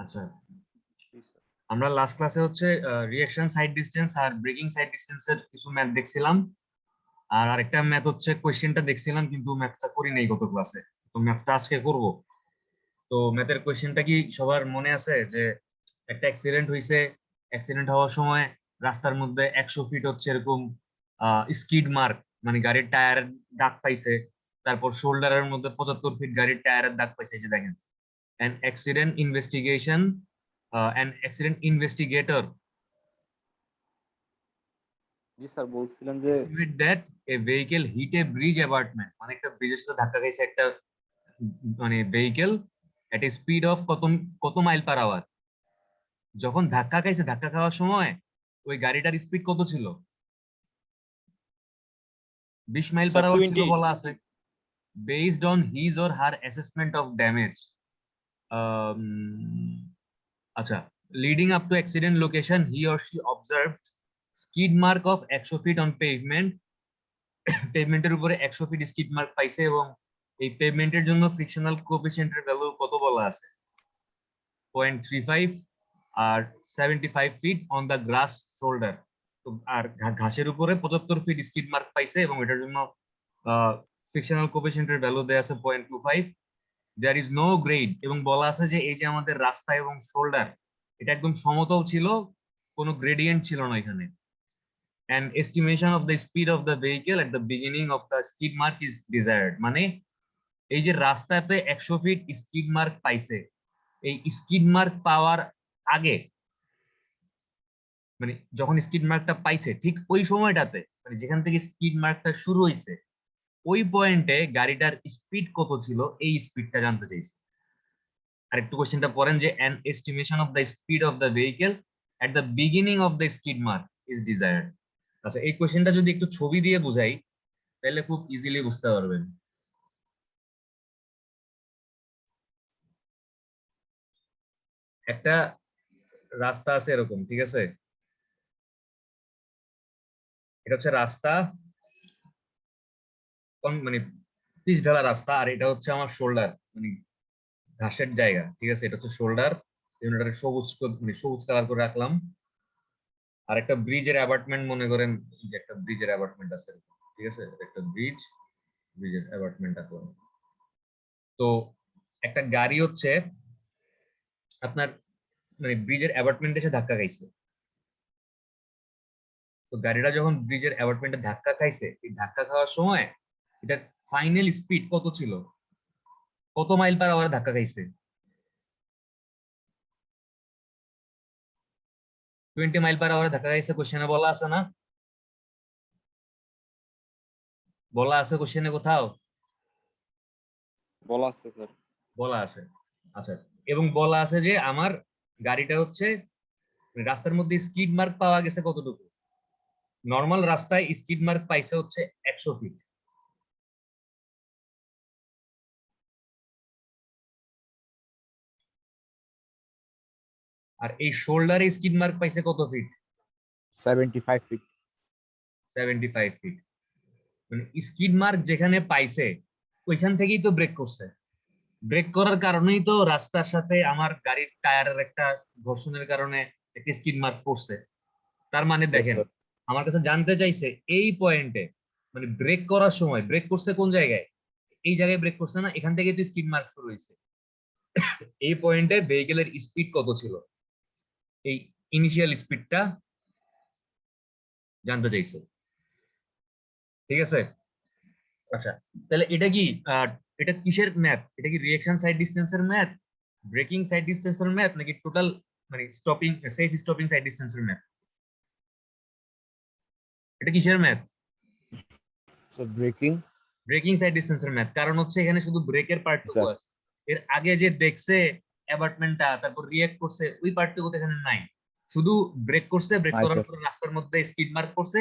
আচ্ছা, জি স্যার। আমরা লাস্ট ক্লাসে হচ্ছে রিঅ্যাকশন সাইড ডিসটেন্স আর ব্রেকিং সাইড ডিসটেন্সের কিছু ম্যাথ দেখছিলাম। আর আরেকটা ম্যাথ হচ্ছে কোয়েশ্চেনটা দেখছিলাম, কিন্তু ম্যাথটা করি নাই গত ক্লাসে। তো ম্যাথটা আজকে করব। তো ম্যাথের কোয়েশ্চেনটা কি সবার মনে আছে? যে একটা অ্যাক্সিডেন্ট হয়েছে, অ্যাক্সিডেন্ট হওয়ার সময় রাস্তার মধ্যে 100 ফিট হচ্ছে এরকম স্কিড মার্ক, মানে গাড়ির টায়ারের দাগ পাইছে। তারপর শোল্ডারের মধ্যে 75 ফিট গাড়ির টায়ারের দাগ পাইছে। এই যে দেখেন, an accident investigation, an accident investigator G sir, বলছিলেন যে estimate that a vehicle hit a bridge abutment, মানে একটা ব্রিজের সাথে ধাক্কা খাইছে একটা মানে vehicle at a speed of কত কত মাইল পার আওয়ার। যখন ধাক্কা খাইছে, ধাক্কা খাওয়ার সময় ওই গাড়িটার স্পিড কত ছিল? 20 মাইল পার স্যার আওয়ার ছিল 20। বলা আছে। based on his or her assessment of damage, আচ্ছা, leading up to accident location he or she observed skid mark of 100 feet on pavement, পেভমেন্টের উপরে 100 ফিট স্কিড মার্ক পাইছে, এবং এই পেভমেন্টের জন্য ফ্রিকশনাল কোএফিসিয়েন্টের ভ্যালু কত বলা আছে? 0.35 আর 75 feet on the grass shoulder. তো আর ঘাসের উপরে 75 ফিট স্কিড মার্ক পাইছে, এবং এটার জন্য ফ্রিকশনাল কোএফিসিয়েন্টের ভ্যালু দেয়া আছে 0.25। দেয়ার ইজ নো গ্রেড, এবং বলা আছে যে এই যে আমাদের রাস্তা এবং শোল্ডার, এটা একদম সমতল ছিল, কোনো গ্রেডিয়েন্ট ছিল না এখানে। an estimation of the speed of the vehicle at the beginning of the skid mark is desired, মানে এই যে রাস্তাতে 100 ফিট স্কিড মার্ক পাইছে, এই স্কিড মার্ক পাওয়ার আগে, মানে যখন স্কিড মার্কটা পাইছে ঠিক ওই সময়টাতে, মানে যেখান থেকে স্কিড মার্কটা শুরু হয়েছে, ওই পয়েন্টে গাড়িটার স্পিড কত ছিল, এই স্পিডটা জানতে চাইছে। আর একটু কোশ্চেনটা পড়েন যে an estimation of the speed of the vehicle at the beginning of the skid mark is desired। আচ্ছা, এই কোশ্চেনটা যদি একটু ছবি দিয়ে বুঝাই তাহলে খুব ইজিলি বুঝতে পারবেন। একটা রাস্তা আছে এরকম, ঠিক আছে? এটা হচ্ছে রাস্তা, মানে পিচ ঢালা রাস্তা, আর এটা হচ্ছে আমার শোল্ডার, মানে ঘাসের জায়গা, ঠিক আছে? এটা হচ্ছে শোল্ডার, এটা সবুজ মানে সবুজ কালার করে রাখলাম। আর একটা ব্রিজের অ্যাপার্টমেন্ট মনে করেন, যে একটা ব্রিজের অ্যাপার্টমেন্ট আছে এরকম, ঠিক আছে? একটা ব্রিজের অ্যাপার্টমেন্ট রাখলাম। তো একটা গাড়ি হচ্ছে আপনার মানে ব্রিজের অ্যাপার্টমেন্টে এসে ধাক্কা খাইছে। তো গাড়িটা যখন ব্রিজের অ্যাপার্টমেন্টে ধাক্কা খাইছে, এই ধাক্কা খাওয়ার সময় এটার ফাইনাল স্পিড কত ছিল? কত মাইল পার আওয়ারে ধাক্কা খাইছে? 20 মাইল পার আওয়ারে ধাক্কা খাইছে, কোশ্চেনে বলা আছে না? বলা আছে কোশ্চেনে কোথাও? বলা আছে স্যার। বলা আছে। আচ্ছা, এবং বলা আছে যে আমার গাড়িটা হচ্ছে রাস্তার মধ্যে স্কিড মার্ক পাওয়া গেছে কতটুকু? নর্মাল রাস্তায় স্কিড মার্ক পাইছে হচ্ছে 100 ফিট। আর এই শোল্ডারে স্কিড মার্ক পাইছে কত ফিট? 75 ফিট। 75 ফিট। মানে স্কিড মার্ক যেখানে পাইছে ওইখান থেকেই তো ব্রেক করছে। ব্রেক করার কারণেই তো রাস্তার সাথে আমার গাড়ির টায়ারের একটা ঘর্ষণের কারণে একটা স্কিড মার্ক পড়ছে। তার মানে ইয়েস দেখেন, স্যার। আমার কাছে জানতে চাইছে এই পয়েন্টে, মানে ব্রেক করার সময় ব্রেক করছে কোন জায়গায়? এই জায়গায় ব্রেক করছে না? এখান থেকে তো স্কিড মার্ক শুরু হয়েছে। এই পয়েন্টে ভেহিকেলের স্পিড কত ছিল, এই ইনিশিয়াল স্পিডটা জানতে চাইছে, ঠিক আছে? আচ্ছা, তাহলে এটা কি এটা কিসের ম্যাথ? এটা কি রিঅ্যাকশন সাইড ডিসটেন্সের ম্যাথ, ব্রেকিং সাইড ডিসটেন্সের ম্যাথ, নাকি টোটাল মানে স্টপিং সেফ স্টপিং সাইড ডিসটেন্সের ম্যাথ? এটা কিসের math? Sir braking. Braking sight ডিসটেন্সের ম্যাথ। কারণ হচ্ছে এখানে শুধু ব্রেকের পার্টটুকু স্যার। আছে। এর আগে যে দেখছে অ্যাবার্টমেন্টটা, তারপর রিঅ্যাক্ট করছে, ওই পার্টটুকু তো এখানে নাই। শুধু ব্রেক করছে, ব্রেক নাই করার স্যার। পর রাস্তার মধ্যে স্কিড মার্ক করছে,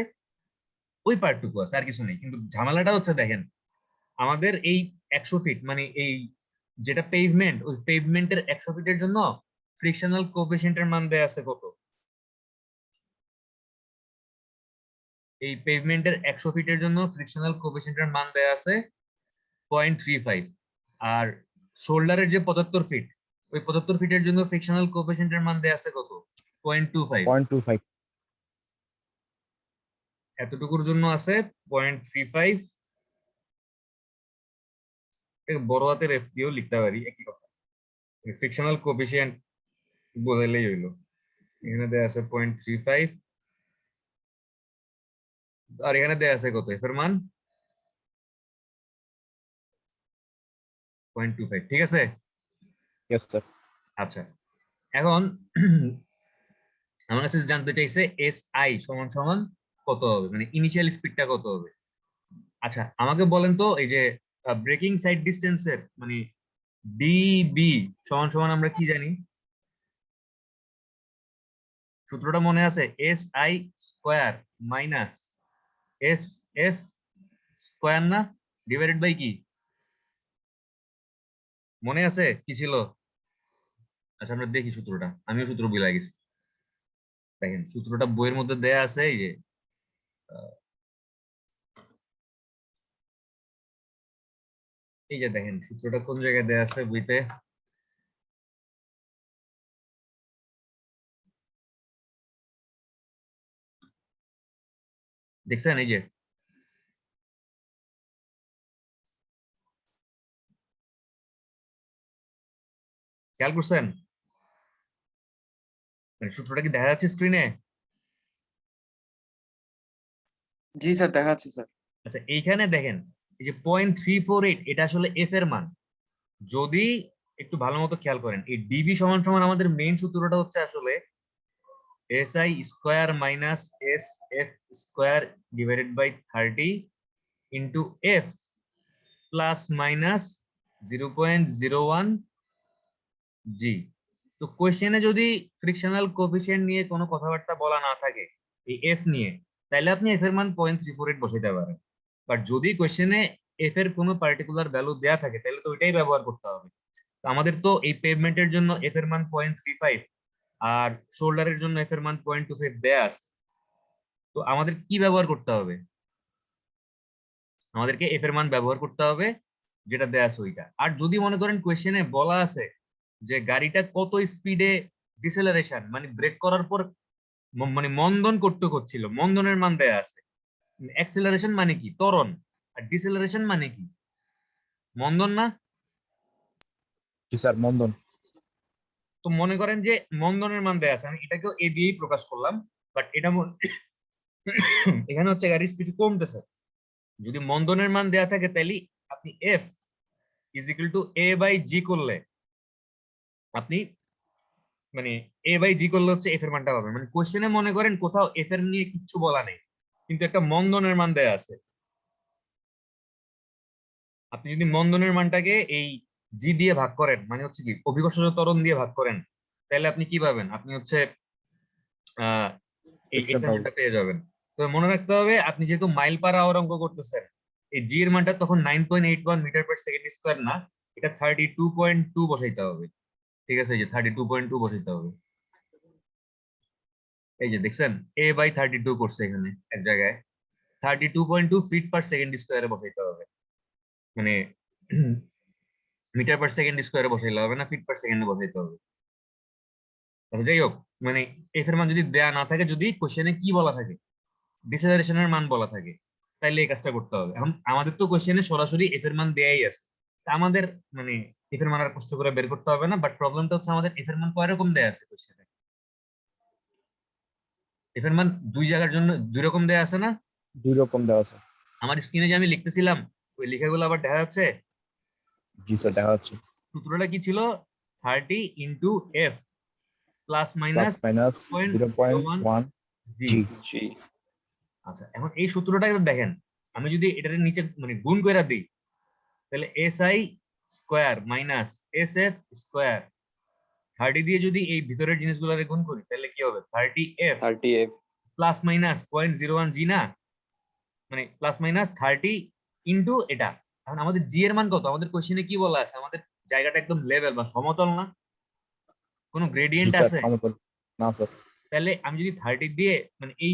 ওই পার্টটুকু আছে, আর কিছু নেই। কিন্তু ঝামেলাটা হচ্ছে দেখেন, আমাদের এই 100 ফিট মানে এই যেটা পেভমেন্ট, ওই পেভমেন্টের 100 ফিটের জন্য ফ্রিকশনাল কোএফিসিয়েন্টের মান দেয়া আছে কত? এই পেভমেন্টের 100 ফিটের জন্য ফ্রিকশনাল কোএফিসিয়েন্টের মান দেয়া আছে 0.35। আর শোল্ডারের যে 75 ফিট, ওই 75 ফিটের জন্য ফ্রিকশনাল কোএফিসিয়েন্টের মান দেয়া আছে কত 0.25 0.25 এতটুকুর জন্য আছে 0.35 বড় হাতের এফ দিয়েও লিখতে পারি একই কথা ফ্রিকশনাল কোএফিসিয়েন্ট বদলেই হইলো এখানে দেয়া আছে 0.35 আর এখানে দেয়া আছে কত এফ এর মান 0.25 ঠিক আছে yes sir আচ্ছা এখন আমার কাছে জানতে চাইছে এস আই সমান সমান কত হবে মানে ইনিশিয়াল স্পিডটা কত হবে আচ্ছা আমাকে বলেন তো এই যে ব্রেকিং সাইড ডিসটেন্সের মানে ডিবি সমান সমান আমরা কি জানি সূত্রটা মনে আছে S I square minus S F square না ডিভাইডেড বাই কি মনে আছে কি ছিল আচ্ছা আমরা দেখি সূত্রটা আমিও সূত্র ভুলে গেছি দেখেন সূত্রটা বইয়ের মধ্যে দেয়া আছে এই যে এই যে দেখেন সূত্রটা কোন জায়গায় দেয়া আছে বইতে দেখছেন এই যে খেয়াল করছেন মানে সূত্রটা কি দেখা যাচ্ছে স্ক্রিনে জি স্যার দেখাচ্ছি স্যার আচ্ছা এইখানে দেখেন এই যে 0.348 এটা আসলে এফ এর মান যদি একটু ভালো মতো খেয়াল করেন এই ডিবি সমান সমান আমাদের মেইন সূত্রটা হচ্ছে আসলে S I square minus S F square divided by 30 into F plus minus 0.01 G তো কোয়েশ্চেনে যদি ফ্রিকশনাল কোএফিসিয়েন্ট নিয়ে কোনো কথাবার্তা বলা না থাকে এই এফ নিয়ে তাহলে আপনি এফ এর মান 0.348 বসাইতে পারেন বাট যদি কোয়েশ্চেনে এফ এর কোনো পার্টিকুলার ভ্যালু দেয়া থাকে তাহলে তো ওইটাই ব্যবহার করতে হবে তো আমাদের তো এই পেভমেন্টের জন্য এফ এর মান 0.35 আর শোল্ডারের জন্য এফ এর মান 0.25 দেয়া আছে তো আমাদের কি ব্যবহার করতে হবে আমাদেরকে এফ এর মান ব্যবহার করতে হবে যেটা দেয়া আছে ওইটা আর যদি মনে করেন কোয়েশ্চেনে বলা আছে যে গাড়িটা কত স্পিডে ডিসেলারেশন মানে ব্রেক করার পর মানে মন্দন করতে হচ্ছিল মন্দনের মান দেয়া আছে অ্যাক্সেলারেশন মানে কি ত্বরণ আর ডিসেলারেশন মানে কি মন্দন না জি স্যার মন্দন তো মনে করেন যে মন্দনের মান দেয়া আছে আমি এটাকেও এ দিয়েই প্রকাশ করলাম বাট এটা এখানে হচ্ছে গাড়ির স্পিড কমতেছে যদি মন্দনের মান দেয়া থাকে তাহলে আপনি F is equal to a by g করলে আপনি মানে এ বাই জি করলে হচ্ছে এফ এর মানটা পাবেন মানে কোশ্চেনে মনে করেন কোথাও এফ এর নিয়ে কিচ্ছু বলা নেই কিন্তু একটা মন্দনের মান দেয়া আছে আপনি যদি মন্দনের মানটাকে এই জি দিয়ে ভাগ করেন মানে হচ্ছে কি অভিকর্ষজ ত্বরণ দিয়ে ভাগ করেন তাহলে আপনি কি পাবেন আপনি হচ্ছে এই এক্সপ্রেশনটা পেয়ে যাবেন তো মনে রাখতে হবে আপনি যেহেতু মাইল পার আওয়ার অঙ্ক করতেছেন এই জি এর মানটা তখন 9.81 মিটার পার সেকেন্ড স্কয়ার না এটা 32.2 বসাইতে হবে ঠিক আছে এই যে 32.2 বসাইতে হবে এই যে দেখছেন এ বাই 32 করছে এখানে এক জায়গায় 32.2 ফিট পার সেকেন্ড স্কয়ারে বসাইতে হবে মানে মিটার পার সেকেন্ড স্কয়ারে বসাইলে হবে না ফিট পার সেকেন্ডে বসাইতে হবে আচ্ছা যাই হোক মানে এফ এর মান যদি দেয়া না থাকে যদি কোশ্চেনে কি বলা থাকে ডিসেলারেশনের মান বলা থাকে তাইলে এই কাজটা করতে হবে এখন আমাদের তো কোশ্চেনে সরাসরি এফ এর মান দেয়াই আছে তা আমাদের মানে এফ এর মান আর কষ্ট করে বের করতে হবে না বাট প্রবলেমটা হচ্ছে আমাদের এফ এর মান কয় রকম দেয়া আছে কোশ্চেনে এফ এর মান দুই জায়গার জন্য দুই রকম দেয়া আছে না দুই রকম দেওয়া আছে আমার স্ক্রিনে যে আমি লিখতেছিলাম ওই লেখাগুলো আবার দেখা যাচ্ছে জি স্যার দেখা যাচ্ছে সূত্রটা কি ছিল 30 into F plus plus minus minus 0.1 জি জি জি আচ্ছা এখন এই সূত্রটা দেখেন আমি যদি এটার নিচে মানে গুণ করে দিই তাহলে S I square minus S F square 30 দিয়ে যদি এই ভিতরের জিনিসগুলোরে গুণ করি তাহলে কি হবে 30 এফ 30F প্লাস মাইনাস 0.01 জি না মানে প্লাস মাইনাস 30 ইন্টু এটা এখন আমাদের জি এর মান কত আমাদের কোশ্চেনে কি বলা আছে আমাদের জায়গাটা একদম লেভেল বা সমতল না কোনো জি গ্রেডিয়েন্ট স্যার আছে সমতল না স্যার তাহলে আমি যদি 30 দিয়ে মানে এই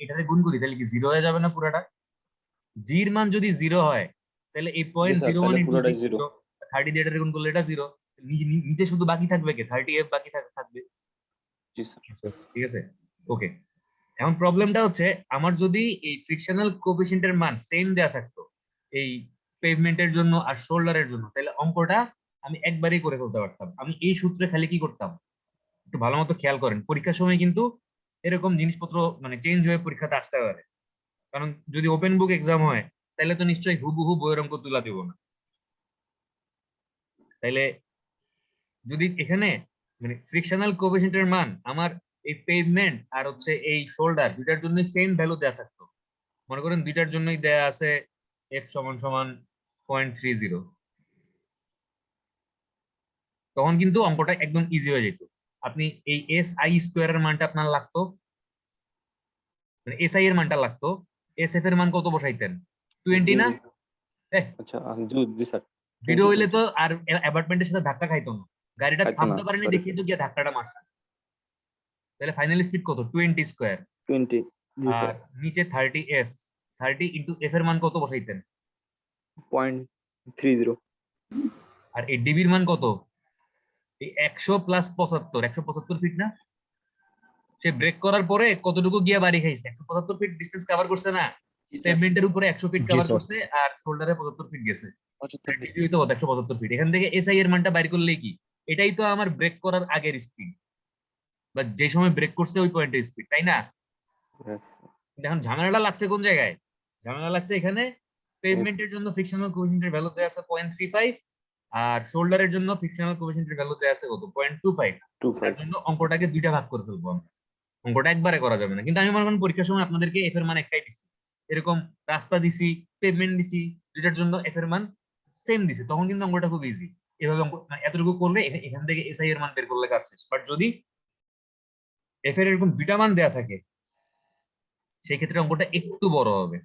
এটাতে গুণ করি তাহলে কি জিরো হয়ে যাবে না পুরাটা জির মান যদি জিরো হয় তাহলে এই জি স্যার 0.01 তাহলে ইন্টু পুরোটাই জিরো 30 দিয়ে এটাতে গুণ করলে এটা জিরো নিচে শুধু বাকি থাকবে কি 30F বাকি থাকবে। জি স্যার। ঠিক আছে, ওকে। এখন প্রবলেমটা হচ্ছে আমার যদি এই ফ্রিকশনাল কোএফিসিয়েন্টের মান সেম দেয়া থাকতো এই পেভমেন্টের জন্য আর শোল্ডারের জন্য, তাহলে অঙ্কটা আমি একবারেই করে ফেলতে পারতাম। আমি এই সূত্রে খালি কি করতাম, একটু ভালো মতো খেয়াল করেন, পরীক্ষার সময় কিন্তু এরকম জিনিসপত্র মানে চেঞ্জ হয়ে পরীক্ষাতে আসতে পারে। কারণ যদি ওপেন বুক এক্সাম হয় তাহলে তো নিশ্চয়ই হুবহু বইয়ের অঙ্ক তুলা দিব না। তাইলে যদি এখানে মানে ফ্রিকশনাল কোএফিসিয়েন্টের মান আমার এই পেভমেন্ট আর হচ্ছে এই শোল্ডার দুইটার জন্য সেম ভ্যালু দেয়া থাকতো, মনে করেন দুইটার জন্যই দেয়া আছে f সমান সমান 0.30, তখন কিন্তু অঙ্কটা একদম ইজি হয়ে যেত। আপনি এই এস আই স্কোয়ারের মানটা আপনার লাগতো, মানে এস আই এর মানটা লাগতো, এস এফ এর মান কত বসাইতেন? 20 না? আচ্ছা জি স্যার। 0 হইলে তো আর অ্যাপার্টমেন্টের সাথে ধাক্কা খাইতো না, গাড়িটা খাইতো না, থামতে পারেনি sorry, দেখিয়ে তো গিয়ে ধাক্কাটা মারছে। তাহলে ফাইনাল স্পিড কত? 20 স্কোয়ার। 20 জি আর স্যার। নিচে 30F, 30 ইন্টু এফ এর মান কত বসাইতেন? 0.30 আর এই ডিবির মান কত? এই 100 প্লাস 75, 175 ফিট না? সে ব্রেক করার পরে কতটুকু গিয়া বাড়ি খাইছে? 175 ফিট ডিস্টেন্স কভার করছে না? জি স্যার। পেভমেন্টের উপরে 100 ফিট জি কভার স্যার। করছে আর শোল্ডারে 75 ফিট গেছে। 75 feet। ডিবি হইতো 175 ফিট। এখান থেকে এসআই এর মানটা বাইর করলেই কি, এটাই তো আমার ব্রেক করার আগের স্পিড বা যে সময় ব্রেক করছে ওই পয়েন্টের স্পিড, তাই না? Yes, কিন্তু এখন ঝামেলাটা লাগছে কোন জায়গায়? ঝামেলা লাগছে এখানে পেভমেন্টের জন্য ফ্রিকশনাল কোএফিসিয়েন্টের ভ্যালু দেয়া আছে 0.35 আর শোল্ডারের জন্য ফ্রিকশনাল কোএফিসিয়েন্টের ভ্যালু দেয়া আছে কত? 0.25। তার 25 জন্য অঙ্কটাকে দুইটা ভাগ করে ফেলবো আমরা, অঙ্কটা একবারে করা যাবে না। কিন্তু আমি মনে করেন পরীক্ষার সময় আপনাদেরকে এফ এর মান একটাই দিছি, এরকম রাস্তা দিছি, পেভমেন্ট দিছি, দুইটার জন্য এফ এর মান সেম দিছি, তখন কিন্তু অঙ্কটা খুব ইজি। এভাবে অঙ্ক মানে এতটুকু করলে এখান থেকে এসআই এর মান বের করলে কাজ শেষ। বাট যদি এফ এর এরকম দুইটা মান দেয়া থাকে সেই ক্ষেত্রে অঙ্কটা একটু বড় হবে,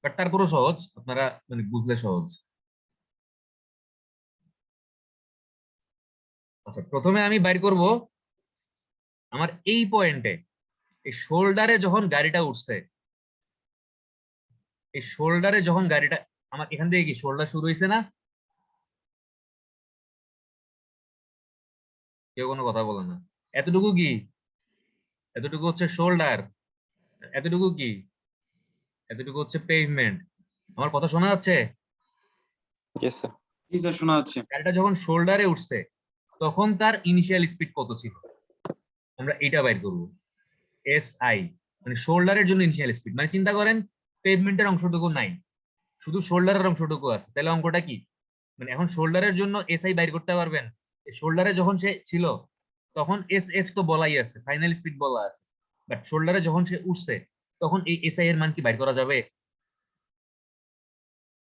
বাট তারপরও সহজ, আপনারা মানে বুঝলে সহজ। আচ্ছা, প্রথমে আমি বাইর করব আমার এই পয়েন্টে, এই শোল্ডারে যখন গাড়িটা উঠছে, এই শোল্ডারে যখন গাড়িটা আমার এখান থেকে কি শোল্ডার শুরু হয়েছে না? কেউ কোনো কথা বলে না। এতটুকু কি? এতটুকু হচ্ছে শোল্ডার, এতটুকু কি? এতটুকু হচ্ছে পেভমেন্ট। আমার কথা শোনা যাচ্ছে? Yes sir. জি স্যার, শোনা যাচ্ছে। গাড়িটা যখন শোল্ডারে উঠছে তখন তার ইনিশিয়াল স্পিড কত ছিল, আমরা এটা বাইর করব। এস আই মানে শোল্ডারের জন্য ইনিশিয়াল স্পিড, মানে চিন্তা করেন পেভমেন্টের অংশটুকু নাই, শুধু শোল্ডারের অংশটুকু আছে, তাহলে অঙ্কটা কি? মানে এখন শোল্ডারের জন্য এস আই বাইর করতে পারবেন? শোল্ডারে যখন সে ছিল তখন এস এফ তো বলাই আছে, ফাইনাল স্পিড বলা আছে, বাট শোল্ডারে যখন সে উঠছে তখন এই এস আই এর মান কি বাইর করা যাবে?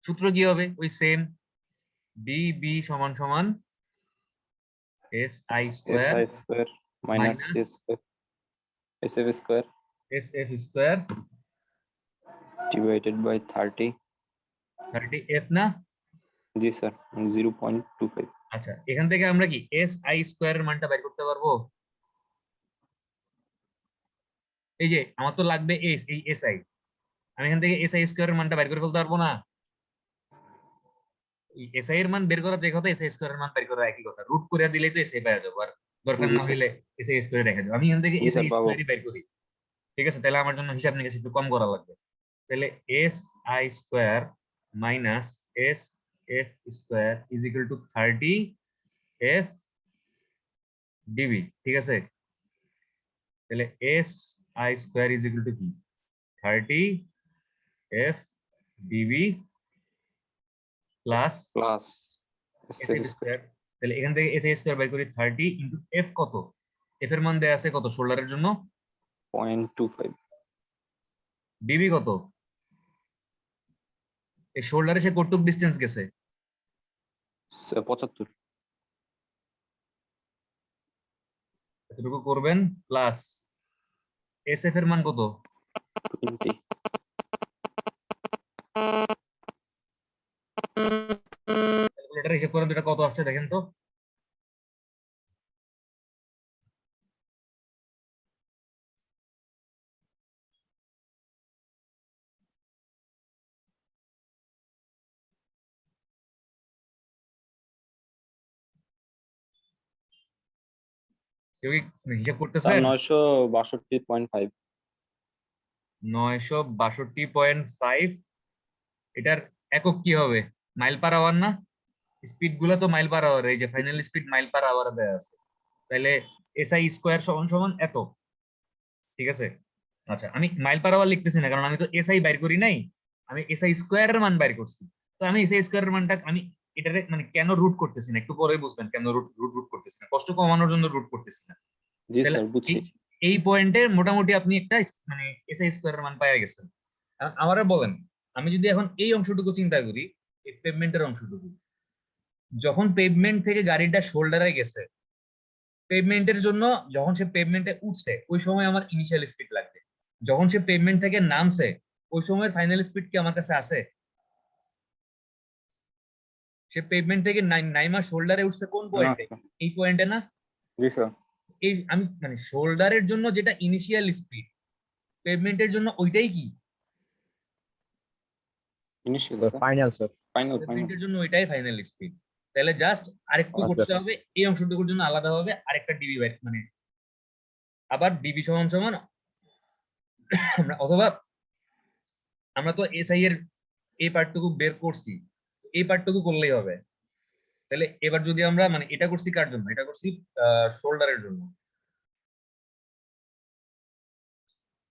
সূত্র কি হবে? ওই সেম, ডি বি সমান সমান S I square SI square minus minus SF square S F square divided by 30। 30F না? জি স্যার, 0.25। আচ্ছা, এখান থেকে আমরা কি এস আই স্কোয়ারের মানটা বের করতে পারবো? এই যে আমার তো লাগবে এস, এই এস আই, আমি এখান থেকে এস আই স্কোয়ারের মানটা বের করে ফেলতে পারবো না? এস আই এর মান বের করা যে কথা, এস আই স্কোয়ারের মান বের করা একই কথা, রুট করে দিলেই তো এস আই পাওয়া যাবে, আর দরকার জি না স্যার। হইলে এস আই স্কোয়ারে রেখে দেবো। আমি এখান থেকে জি এস স্যার, আই পাবো। স্কোয়ারই বের করি। ঠিক আছে, তাহলে আমার জন্য হিসাব নিকাশ একটু কম করা লাগবে। তাহলে S I square minus S F square is equal two 30F DB. ঠিক আছে, তাহলে S I square is equal two কি? 30F DB plus plus S SF F square square. তাহলে এখান থেকে এস আই স্কোয়ার বাই করি 30 into F কত? F এর মান দেয়া আছে কত শোল্ডারের জন্য? 0.25। ডিবি কত? এই শোল্ডারে সে কতটুক ডিস্টেন্স গেছে? 75। এতটুকু করবেন প্লাস এস এফ এর মান কত? 20। ক্যালকুলেটর হিসাব করেন তো এটা কত আসছে দেখেন তো। কেউ কি হিসাব স্যার করতেছেন? 962.5 962.5 এটার একক কি হবে? মাইল পার আওয়ার না? স্পিড গুলো তো মাইল পার আওয়ার, এই যে final speed mile per hour দেয়া আছে, তাহলে এসআই স্কোয়ার সমান সমান এত, ঠিক আছে? আচ্ছা, আমি মাইল পার আওয়ার লিখতেছি না, কারণ আমি তো এসআই বাইর করি নাই, আমি এসআই স্কোয়ারের মান বাইর করছি। তো আমি এসআই স্কোয়ারের মানটা আমি এটারে মানে কেন রুট করতেছি না, একটু পরে বুঝবেন কেন রুট রুট রুট করতেছি না, কষ্ট কমানোর জন্য রুট করতেছি না। জি তাহলে স্যার বুঝছি এই পয়েন্টে মোটামুটি আপনি একটা মানে এসআই স্কোয়ারের মান পাইয়া গেছেন। আমারে বলেন, আমি যদি এখন এই অংশটুকু চিন্তা করি, এই পেভমেন্টের অংশটুকু, যখন পেভমেন্ট থেকে গাড়িটা শোল্ডারে গেছে, পেভমেন্টের জন্য যখন সে পেভমেন্টে উঠছে ওই সময় আমার ইনিশিয়াল স্পিড লাগবে, যখন সে পেভমেন্ট থেকে নামছে ওই সময়ের ফাইনাল স্পিড কি আমার কাছে আছে? সে পেভমেন্ট থেকে নাইমা শোল্ডারে উঠছে কোন না পয়েন্টে? স্যার এই পয়েন্টে না? জি স্যার এই আমি মানে শোল্ডারের জন্য যেটা ইনিশিয়াল স্পিড, পেভমেন্টের জন্য ওইটাই কি? Initial sir sir final sir. Final পেভমেন্টের জন্য ওইটাই ফাইনাল স্পিড। তাহলে জাস্ট আরেকটু আচ্ছা করতে হবে, এই অংশটুকুর জন্য আলাদা হবে আরেকটা ডিবি মানে আবার ডিবি সমান সমান আমরা অথবা আমরা তো এসআই এর এই পার্টটুকু বের করছি, এই পার্টটুকু করলেই হবে। তাহলে এবার যদি আমরা মানে এটা করছি কার জন্য? এটা করছি শোল্ডারের জন্য।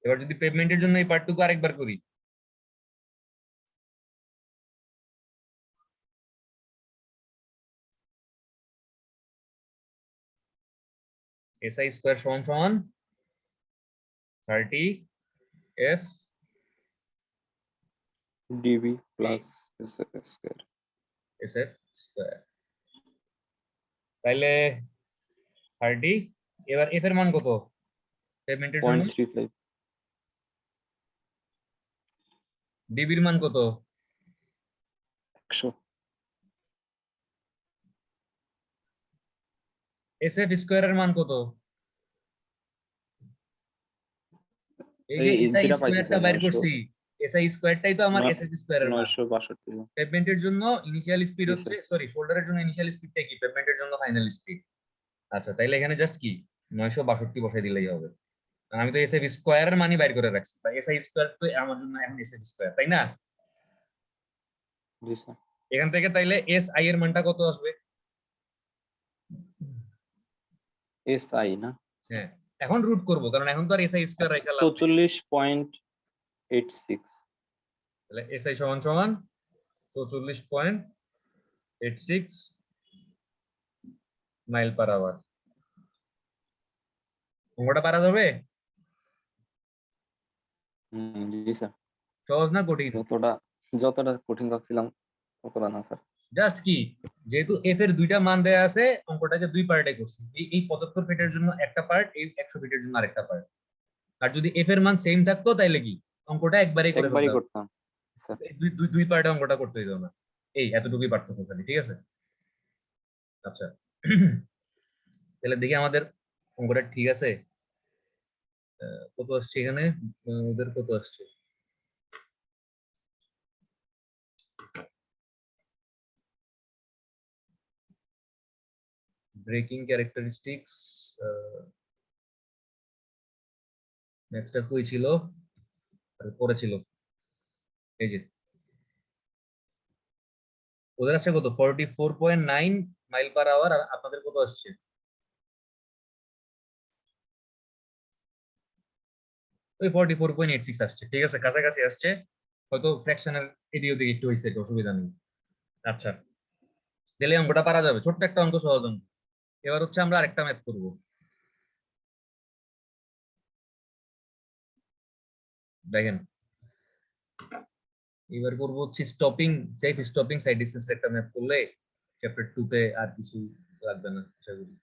এবার যদি পেভমেন্টের জন্য এই পার্টটুকু আরেকবার করি, এসআই স্কোয়ার সমান সমান 30 F DB plus SF square S F square, তাইলে 30। এবার এফ এর মান কত পেভমেন্টের জন্য? 0.35 ডিবির মান কত? 100 এস এফ স্কোয়ারের মান কত? এই যে এই এসআই যেটা পাইছি স্কোয়ারটা স্যার বাইর করছি, এসআই স্কোয়ারটাই তো আমার এস এফ স্কোয়ারের মান। 962 পেভমেন্টের জন্য ইনিশিয়াল স্পিড জি হচ্ছে, স্যার সরি শোল্ডারের জন্য ইনিশিয়াল স্পিডটা কি, পেভমেন্টের জন্য ফাইনাল স্পিড। আচ্ছা, তাইলে এখানে জাস্ট কি 962 বসাই দিলেই হবে। আর আমি তো এসএফ স্কোয়ারের মানই বাইর করে রাখছি, বা এসআই স্কোয়ার তো আমার জন্য এখন এসএফ স্কোয়ার, তাই না? জি স্যার এখান থেকে তাইলে এস আই এর মানটা কত আসবে? এসআই না হ্যাঁ, এখন রুট করব কারণ এখন তো আর এসআই স্কোয়ার রাখা লাভ নেই। 44.86 তাহলে এসআই সমান সমান 44.86 মাইল পার আওয়ার। অঙ্কটা পারা যাবে? জি স্যার সহজ না কঠিন? যতটা কঠিন ভাবছিলাম ততটা না স্যার জাস্ট কি, যেহেতু এফ এর দুইটা মান দেয়া আছে, অঙ্কটাকে দুই পার্টে করছি। এই 75 ফিটের জন্য একটা পার্ট, এই 100 ফিটের জন্য আরেকটা পার্ট। আর যদি এফ এর মান সেম থাকতো তাইলে কি অঙ্কটা একবারেই করে ফেলতে একবারই হবে, করতাম স্যার দুই দুই দুই পার্টে অঙ্কটা করতে হইতো না। এই এতটুকুই পার্থক্য খালি, ঠিক আছে? আচ্ছা তাহলে দেখি আমাদের অঙ্কটা ঠিক আছে। কত আসছে এখানে? ওদের কত আসছে? ব্রেকিং ক্যারেক্টারিস্টিক্স ম্যাথটা কই ছিল? পরে ছিল, এই যে ওদের আসছে কত 44.9 মাইল পার আওয়ার, আর আপনাদের কত আসছে? ওই 44.86 আসছে, ঠিক আছে, কাছাকাছি আসছে। হয়তো ফ্র্যাকশনের এদিক ওদিক একটু হয়েছে, অসুবিধা নেই। আচ্ছা, তাহলে অঙ্কটা পারা যাবে, ছোট্ট একটা অঙ্ক, সহজ অঙ্ক। এবার হচ্ছে আমরা আরেকটা ম্যাথ করব। দেখেন, এবার করবো হচ্ছে stopping, safe stopping side distance একটা ম্যাথ করলে চ্যাপ্টার 2 তে আর কিছু লাগবে না আশা করি।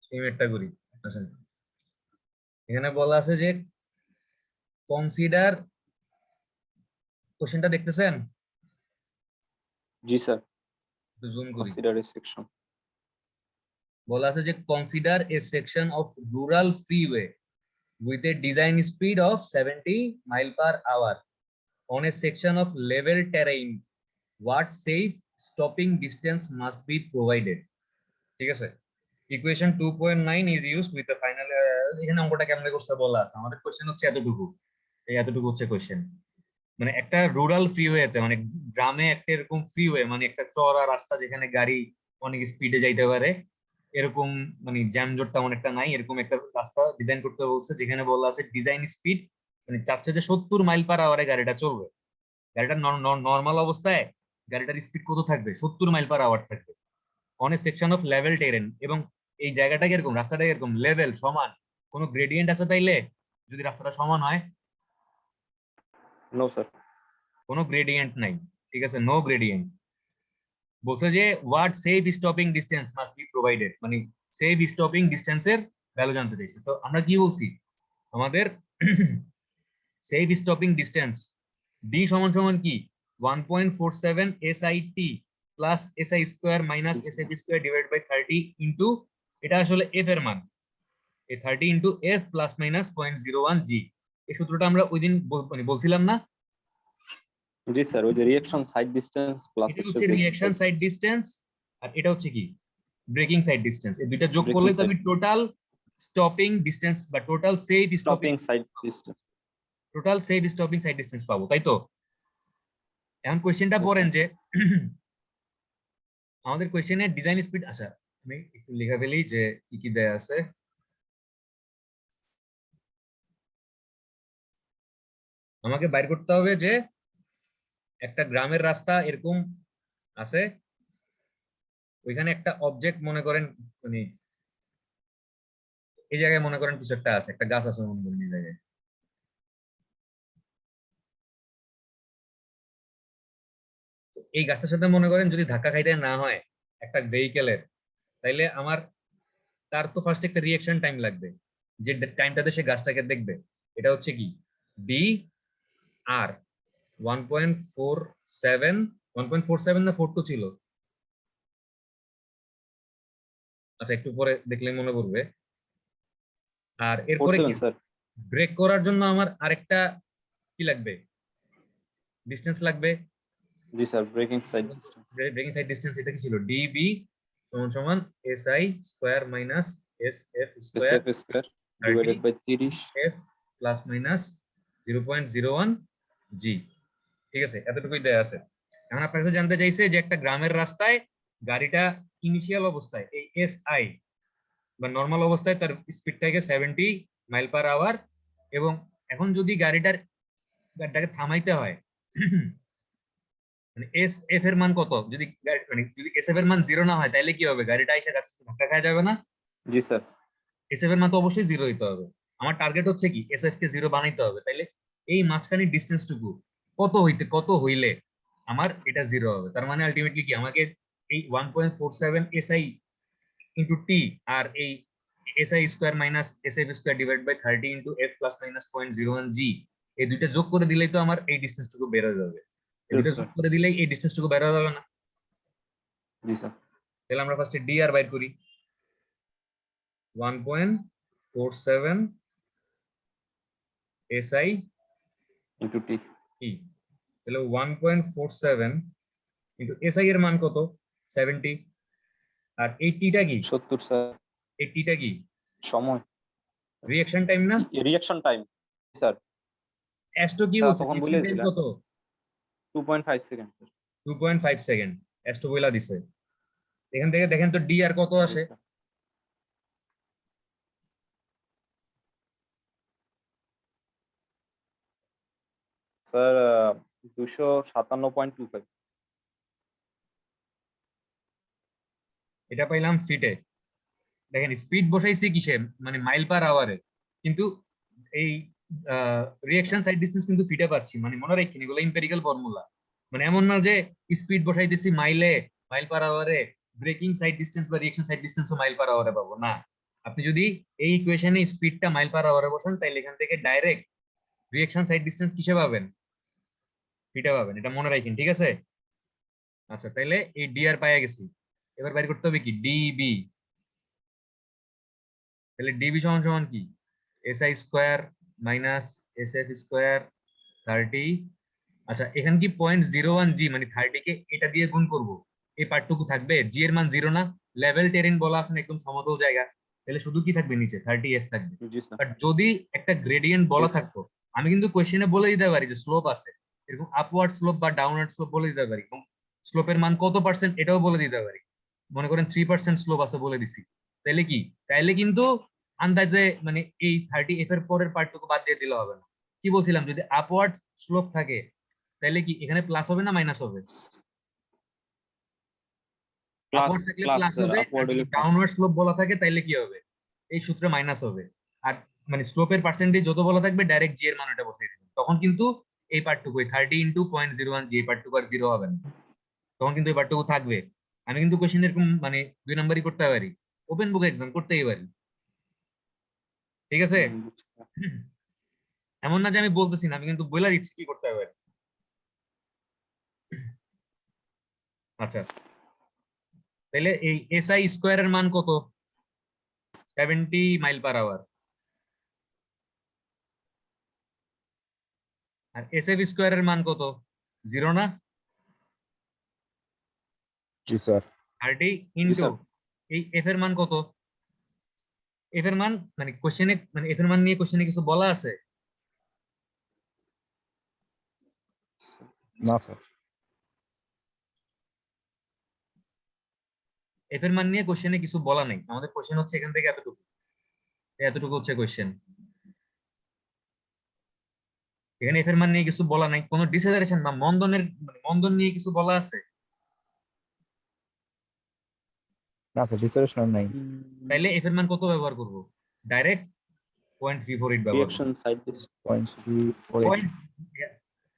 সেই ম্যাথটা করি। আসেন, এখানে বলা আছে যে কনসিডার, কোশ্চেনটা দেখতেছেন? জি স্যার জুম করি। কনসিডার এ সেকশন বলা আছে যে consider A section of rural freeway with a design speed of 70 mile per hour on a section of level terrain. What safe stopping distance must be provided? ঠিক আছে, equation 2.9 is used with the final এখানে অঙ্কটা কেমনে করতে বলা আছে, আমাদের question হচ্ছে এতটুকু, এই এতটুকু হচ্ছে কোশ্চেন। মানে একটা রুরাল ফ্রিওয়েতে, মানে গ্রামে একটা এরকম ফ্রিওয়ে, মানে একটা চড়া রাস্তা যেখানে গাড়ি অনেক স্পিডে যাইতে পারে, এরকম মানে জ্যামজট তেমন একটা নাই, এরকম একটা রাস্তা ডিজাইন করতে বলছে যেখানে বলা আছে ডিজাইন স্পিড, মানে চাচ্ছে যে 70 মাইল পার আওয়ারে গাড়িটা চলবে। গাড়িটা নর্মাল অবস্থায় গাড়িটার স্পিড কত থাকবে? 70 মাইল পার আওয়ার থাকবে on a section of level terrain. এবং এই জায়গাটা কিরকম, রাস্তাটা কিরকম, লেভেল সমান, কোনো গ্রেডিয়েন্ট আছে তাইলে? যদি রাস্তাটা সমান হয়, নো স্যার কোনো গ্রেডিয়েন্ট নাই, ঠিক আছে, নো গ্রেডিয়েন্ট। বলছে যে what safe stopping distance must be provided, মানে সেফ স্টপিং ডিসটেন্সের ভ্যালু জানতে চাইছে। তো আমরা কি বলছি, আমাদের সেফ স্টপিং ডিসটেন্স ডি সমান সমান কি 1.47 SIT plus SI square minus SIB square divide by 30 into, এটা আসলে এফ এর মান, এই 30 into F plus minus 0.01 G. এই সূত্রটা আমরা ওই দিন মানে বলছিলাম না? জি স্যার, ওই যে রিঅ্যাকশন সাইড ডিসটেন্স প্লাস এটা হচ্ছে রিঅ্যাকশন সাইড ডিসটেন্স, আর এটা হচ্ছে কি ব্রেকিং সাইড ডিসটেন্স। এই দুইটা যোগ Braking করলে side. তুমি টোটাল স্টপিং ডিসটেন্স বা total safe stopping stopping side distance side distance পাবো, তাই তো? এখন কোশ্চেনটা Yes, পড়েন sir. যে আমাদের কোশ্চেনে ডিজাইন স্পিড, আচ্ছা আমি একটু লেখা ফেলি যে কি কি দেয়া আছে। আমাকে বাইর করতে হবে যে একটা গ্রামের রাস্তা এরকম আছে, ওইখানে একটা অবজেক্ট মনে করেন, মানে এই জায়গায় মনে করেন কিছু একটা আছে, একটা গাছ আছে মনে করেন এই জায়গায়। তো এই গাছটার সাথে মনে করেন যদি ধাক্কা খাইতে না হয় একটা ভেহিকেলের, তাইলে আমার তার তো ফার্স্ট একটা রিঅ্যাকশন টাইম লাগবে, যে টাইমটাতে সে গাছটাকে দেখবে। এটা হচ্ছে কি ডি আর 1.47 না 42 ছিল, আচ্ছা একটু পরে দেখলে মনে পড়বে। আর এরপরে কি, 47 স্যার ব্রেক করার জন্য আমার আরেকটা কি লাগবে, ডিসটেন্স লাগবে, জি sir braking sight distance braking sight distance. এটা কি ছিল, ডিবি সমান সমান SI square minus SF square SF square divided by 30 F plus minus 0.01 g. ঠিক আছে, এতটুকুই দেয়া আছে। এখন আপনার কাছে জানতে চাইছে যে একটা গ্রামের রাস্তায় গাড়িটা ইনিশিয়াল অবস্থায় এই এসআই বা নর্মাল অবস্থায় তার স্পিড থাকে 70 মাইল পার আওয়ার, এবং এখন যদি গাড়িটাকে থামাইতে হয়, মানে এস এফ এর মান কত, যদি মানে যদি এস এফ এর মান 0 না হয় তাহলে কি হবে, গাড়িটা এসে গাছের সাথে ধাক্কা খাওয়া যাবে না? জি স্যার এস এফ এর মান তো অবশ্যই 0 হইতে হবে। আমার টার্গেট হচ্ছে কি এস এফ কে 0 বানাইতে হবে, তাইলে এই মাঝখানে ডিসটেন্সটুকু কত হইলে আমার এটা 0 হবে। তার মানে আলটিমেটলি কি আমাকে এই 1.47 এসআই ইনটু টি আর এই SI square minus SF square divide by 30 into F plus minus 0.01 G, এই দুইটা যোগ করে দিলেই তো আমার এই ডিসটেন্সটুকু বের হয়ে যাবে। এই দুইটা যোগ করে দিলেই এই ডিসটেন্সটুকু বের হয়ে যাবে না? জি স্যার তাহলে আমরা ফার্স্টে ডি আর বাইর করি। 1.47 এসআই ইনটু টি টি, তাহলে 1.47 ইনটু এসআই এর মান কত, 70, আর এই টিটা কি, 70 স্যার এই টিটা কি সময় রিঅ্যাকশন টাইম না? রিঅ্যাকশন টাইম স্যার অ্যাস্টো কি স্যার বলছে, তখন রিঅ্যাকশন বলে টাইম দিলাম কত? 2.5 সেকেন্ড 2.5 সেকেন্ড অ্যাস্টো বইলা দিছে। এখান থেকে দেখেন তো ডি আর কত আসে। স্যার 257.25 এটা পাইলাম ফিটে। দেখেন স্পিড বসাইছি কিসে, মানে মাইল পার আওয়ারে, কিন্তু এই রিঅ্যাকশন সাইড ডিসটেন্স কিন্তু ফিটে পাচ্ছি। মানে মনে রাখেন এগুলো ইম্পেরিক্যাল ফর্মুলা, মানে এমন না যে স্পিড বসাইতেছি মাইল পার আওয়ারে, ব্রেকিং সাইড ডিসটেন্স বা রিঅ্যাকশন সাইড ডিসটেন্সও মাইল পার আওয়ারে পাবো না। আপনি যদি এই ইকুয়েশনে স্পিডটা মাইল পার আওয়ারে বসান তাহলে এখান থেকে ডাইরেক্ট রিঅ্যাকশন সাইড ডিসটেন্স কিসে পাবেন, ফিটে পাবেন। এটা মনে রাখেন, ঠিক আছে? আচ্ছা তাহলে এই ডি আর পাইয়া গেছি, এবার বাইর করতে হবে কি ডিবি। তাহলে ডিবি সমান সমান কি SI square minus SF square 30। আচ্ছা এখানে কি 0.01 জি মানে 30 কে এটা দিয়ে গুণ করব, এই পার্টটুকু থাকবে, জি এর মান 0 না, লেভেল টেরেন বলা আছে না একদম সমতল জায়গা, তাহলে শুধু কি থাকবে নিচে 30 থাকবে। জি স্যার। বাট যদি একটা গ্রেডিয়েন্ট বলা Yes. থাকতো আমি কিন্তু কোশ্চেনে বলে দিতে পারি যে স্লোপ আছে, এরকম আপওয়ার্ড স্লোপ বা ডাউনওয়ার্ড স্লোপ বলে দিতে পারি, এবং স্লোপের মান কত পার্সেন্ট এটাও বলে দিতে পারি। মনে করেন 3% স্লোপ আছে বলে দিছি, তাইলে কি তাইলে কিন্তু আন্দাজে মানে এই 30 এফ এর পরের পার্টটুকু বাদ দিয়ে দিলে হবে না। কি বলছিলাম, যদি আপওয়ার্ড স্লোপ থাকে তাহলে কি এখানে প্লাস হবে না মাইনাস হবে? প্লাস আপওয়ার্ড থাকলে প্লাস প্লাস স্যার, হবে, আর আপওয়ার্ড যদি হলে প্লাস। ডাউনওয়ার্ড স্লোপ বলা থাকে তাইলে কি হবে, এই সূত্রে মাইনাস হবে। আর মানে স্লোপের পার্সেন্টেজ যত বলা থাকবে ডাইরেক্ট জি এর মান এটা বসিয়ে দিবেন, তখন কিন্তু এই পার্টটুকু 30 ইনটু 0.01 জি এই পার্টটুকু আর 0 হবে না, তখন কিন্তু এই পার্টটুকু থাকবে। আমি কিন্তু কোশ্চেন এরকম মানে 2 নাম্বারই করতে পারি, ওপেন বুক এক্সাম করতেই পারি, ঠিক আছে? বুঝছি স্যার। এমন না যে আমি বলতেছি না, আমি কিন্তু বলে দিচ্ছি কি করতে হবে। আচ্ছা তাহলে এই এসআই স্কোয়ারের মান কত? 70 মাইল পার আওয়ার। আর এসএফ স্কোয়ারের মান কত? 0 না? জি স্যার। 30 জি ইনটু স্যার। এই এফ এর মান কত? এফ এর মান মানে কোশ্চেনে মানে এফ এর মান নিয়ে কোশ্চেনে কিছু বলা আছে? না স্যার। এফ এর মান নিয়ে কোশ্চেনে কিছু বলা নেই, আমাদের কোশ্চেন হচ্ছে এখান থেকে এতটুকু, এতটুকু হচ্ছে কোশ্চেন। এখানে এফ এর মান নিয়ে কিছু বলা নাই, কোনো ডিসেলারেশন বা মন্দনের মানে মন্দন নিয়ে কিছু বলা আছে? না স্যার, ডিসেলেশন নাই। তাইলে এফ এর মান কত ব্যবহার করব? ডাইরেক্ট 0.348 ব্যবহার করব। Reaction side this. 0.348।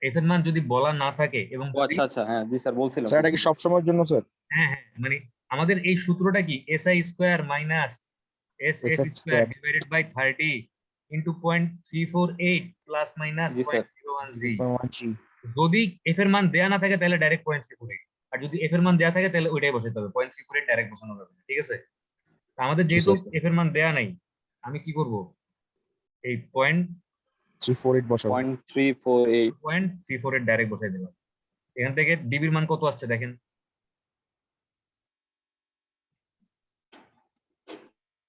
এফ এর মান যদি বলা না থাকে এবং ও যদি আচ্ছা আচ্ছা, হ্যাঁ জি স্যার বলছিলাম। স্যার এটা কি সব সময়ের জন্য স্যার? হ্যাঁ হ্যাঁ মানে আমাদের এই সূত্রটা কি SI square minus S F SF square square. Divided by 30 into 0.348 plus minus G sir. 0.01 G. 0.1 G. যদি এফ এর মান দেয়া না থাকে তাহলে ডাইরেক্ট 0.348, আর যদি এফ এর মান দেয়া থাকে তাহলে ওইটাই বসাতে হবে, 0.348 ডাইরেক্ট বসানো যাবে না, ঠিক আছে? তো আমাদের জি যেহেতু স্যার। এফ এর মান দেয়া নাই, আমি কি করব, এই 348 বসাবো। 0.348। 0.348 ডাইরেক্ট বসাই দিলাম। এখান থেকে ডিবির মান কত আসছে দেখেন,